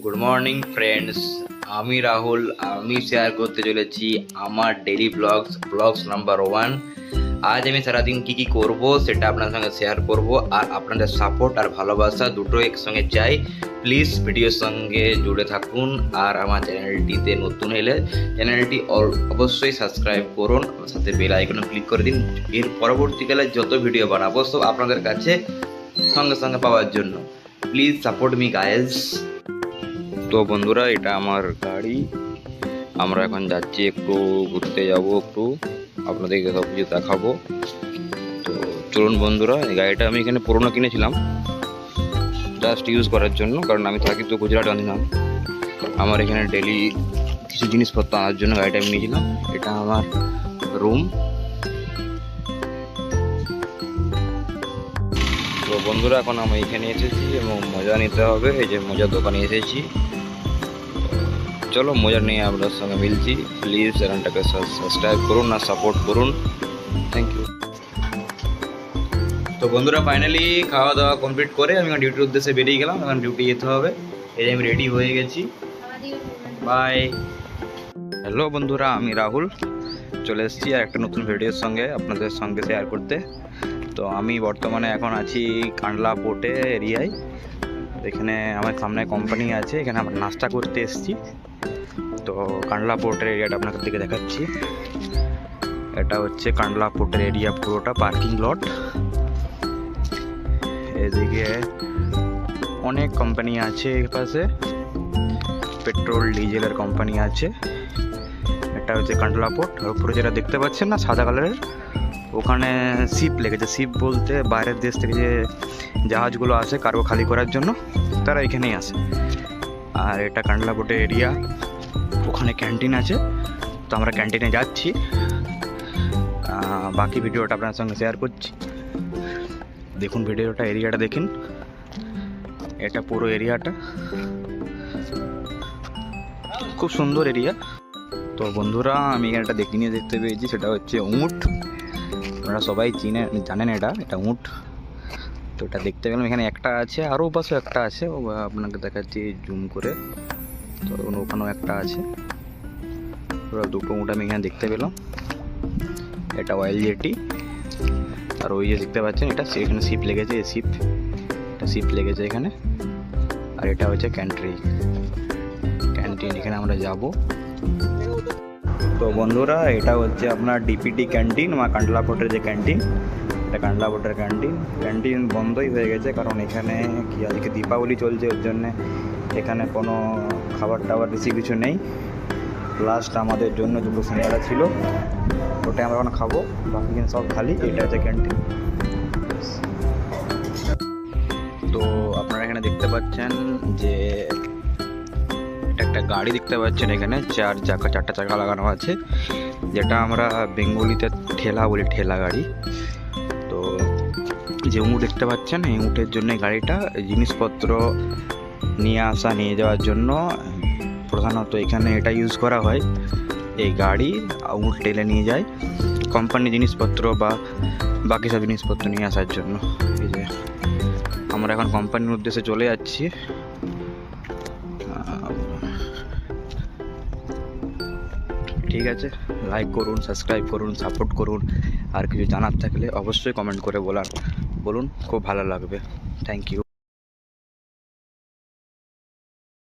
Good morning friends, আমি রাহুল। আমি share করতে চলেছি আমার ডেইলি ব্লগস নাম্বার 1। আজ আমি সারাদিন কী কী করবো সেটা আপনার সঙ্গে শেয়ার করব, আর আপনাদের সাপোর্ট আর ভালোবাসা দুটো একসঙ্গে চাই। প্লিজ ভিডিওর সঙ্গে জুড়ে থাকুন, আর আমার চ্যানেলটিতে নতুন এলে চ্যানেলটি অবশ্যই সাবস্ক্রাইব করুন, সাথে বেল আইকনে ক্লিক করে দিন। এর পরবর্তীকালে যত ভিডিও বানাবো সব আপনাদের কাছে সঙ্গে সঙ্গে পাওয়ার জন্য প্লিজ সাপোর্ট মি গাইজ। তো বন্ধুরা, এটা আমার গাড়ি। আমরা এখন যাচ্ছি, একটু ঘুরতে যাব, একটু আপনাদেরকে সব কিছু দেখাবো। তো চলুন বন্ধুরা, এই গাড়িটা আমি এখানে পুরোনো কিনেছিলাম জাস্ট ইউজ করার জন্য, কারণ আমি থাকি তো গুজরাট আনছিলাম। আমার এখানে ডেলি কিছু জিনিসপত্র আনার জন্য গাড়িটা আমি নিয়েছিলাম। এটা আমার রুম। তো বন্ধুরা, এখন আমি এখানে এসেছি এবং মজা নিতে হবে। এই যে মজার দোকানে এসেছি, চলো মজা নিয়ে আপনার সঙ্গে মিলছি। প্লিজ চ্যানেলটাকে সাবস্ক্রাইব করুন আর সাপোর্ট করুন, থ্যাংক ইউ। তো বন্ধুরা, ফাইনালি খাওয়া দাওয়া কমপ্লিট করে আমি ডিউটির উদ্দেশ্যে বেরিয়ে গেলাম। এখন ডিউটি যেতে হবে, এই যে আমি রেডি হয়ে গেছি। বাই। হ্যালো বন্ধুরা, আমি রাহুল চলে এসেছি আর একটা নতুন ভিডিওর সঙ্গে আপনাদের সঙ্গে শেয়ার করতে। তো আমি বর্তমানে এখন আছি কান্ডলা পোর্টে এরিয়ায়। এখানে আমার সামনে কোম্পানি আছে, এখানে আমরা নাস্তা করতে এসেছি। তো কান্ডলা পোর্টের এরিয়াটা আপনাদের দিকে দেখাচ্ছি। এটা হচ্ছে কান্ডলা পোর্টের এরিয়া, পুরোটা পার্কিং লট। এদিকে অনেক কোম্পানি আছে, এর পাশে পেট্রোল ডিজেলের কোম্পানি আছে। এটা হচ্ছে কান্ডলা পোর্ট। আর উপরে যেটা দেখতে পাচ্ছেন না সাদা কালারের, ওখানে শিপ লেগেছে। শিপ বলতে বাইরের দেশ থেকে যে জাহাজগুলো আসে কার্গো খালি করার জন্য, তারা এখানেই আসে। আর এটা কান্ডলা পোর্টের এরিয়া, ওখানে ক্যান্টিন আছে। তো আমরা ক্যান্টিনে যাচ্ছি, বাকি ভিডিওটা আপনার সঙ্গে শেয়ার করছি। দেখুন ভিডিওটা, এরিয়াটা দেখুন, এটা পুরো এরিয়াটা খুব সুন্দর এরিয়া। তো বন্ধুরা, আমি এখানে একটা দেখতে পেয়েছি, সেটা হচ্ছে উট। আপনারা সবাই জানেন এটা উট। তো এটা দেখতে পেলাম, এখানে একটা আছে, আরও পাশে একটা আছে, আপনাকে দেখাচ্ছি জুম করে। তো ওখানেও একটা আছে, দুটো উট আমি এখানে দেখতে পেলাম। এটা অয়েল জেটি। আর ওই যে দেখতে পাচ্ছেন, এটা এখানে শিপ লেগেছে, এটা শিপ লেগেছে এখানে। আর এটা হচ্ছে ক্যান্টিন, এখানে আমরা যাব। তো বন্ধুরা, এটা হচ্ছে আপনার ডিপিটি ক্যান্টিন বা কান্ডলা পোর্টের যে ক্যান্টিন, এটা কান্ডলা পোর্টের ক্যান্টিন বন্ধই হয়ে গেছে, কারণ এখানে কি আজকে দীপাবলি চলছে, ওর জন্যে এখানে কোনো খাবার টাবার বেশি কিছু নেই। লাস্ট আমাদের জন্য দুটো সিঙ্গারা ছিল, ওটাই আমরা এখন খাবো, বাকি কিন্তু সব খালি। এটা হচ্ছে ক্যান্টিন। তো আপনারা এখানে দেখতে পাচ্ছেন যে একটা গাড়ি দেখতে পাচ্ছেন, এখানে চারটা চাকা লাগানো আছে, যেটা আমরা বেঙ্গলিতে ঠেলা বলি, ঠেলা গাড়ি। তো যে উট দেখতে পাচ্ছেন, এই উটের জন্য গাড়িটা জিনিসপত্র নিয়ে যাওয়ার জন্য প্রধানত এখানে এটা ইউজ করা হয়। এই গাড়ি উট টেলে নিয়ে যায় কোম্পানি জিনিসপত্র বা বাকি সব জিনিসপত্র নিয়ে আসার জন্য। এই যে আমরা এখন কোম্পানির উদ্দেশ্যে চলে যাচ্ছি। ঠিক আছে, লাইক করুন, সাবস্ক্রাইব করুন, সাপোর্ট করুন। আর কিছু জানার থাকলে অবশ্যই কমেন্ট করে বলুন, খুব ভালো লাগবে। Thank you.